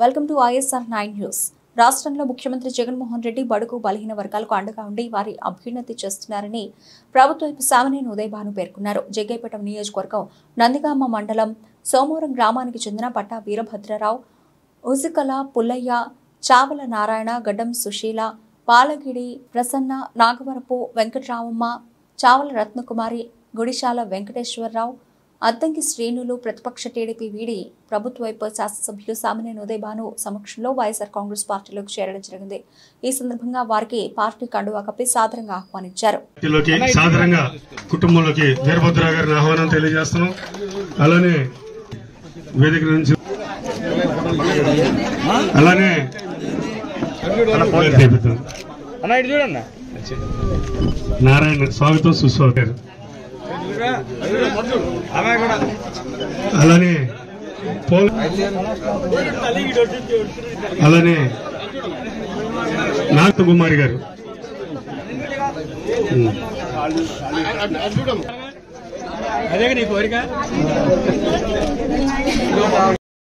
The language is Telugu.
Welcome to ISR9 news. రాష్ట్రంలో ముఖ్యమంత్రి జగన్మోహన్ రెడ్డి బడుగు బలహీన వర్గాలకు అండగా ఉండి వారి అభ్యున్నతి చేస్తున్నారని ప్రభుత్వ సామినేని ఉదయ్ భాను పేర్కొన్నారు. జగ్గైపేట నియోజకవర్గం నందిగామ మండలం సోమవరం గ్రామానికి చెందిన పట్టా వీరభద్రరావు, ఉజికల పుల్లయ్య, చావల నారాయణ, గడ్డం సుశీల, పాలగిడి ప్రసన్న, నాగవరపు వెంకటరామమ్మ, చావల రత్నకుమారి, గుడిశాల వెంకటేశ్వరరావు, అద్దంకి శ్రేణులు ప్రతిపక్ష టీడీపీ వీడి ప్రభుత్వ వైపు శాసనసభ్యులు సామినేని ఉదయ్ భాను సమక్షంలో వైఎస్ఆర్ కాంగ్రెస్ పార్టీలోకి చేరడం జరిగింది. ఈ సందర్భంగా వారికి పార్టీ కండువా కప్పి సాదరంగా ఆహ్వానించారు. సాదరంగా కుటుంబంలోకి వీరభద్ర గారిని ఆహ్వానం తెలియజేస్తున్నాం. అలానే వేదిక నుంచి అలానే నారాయణ స్వాగతం సుస్వాగతం. అలానే అలానే నాగకుమారి గారు, అదే నీ కోరిక.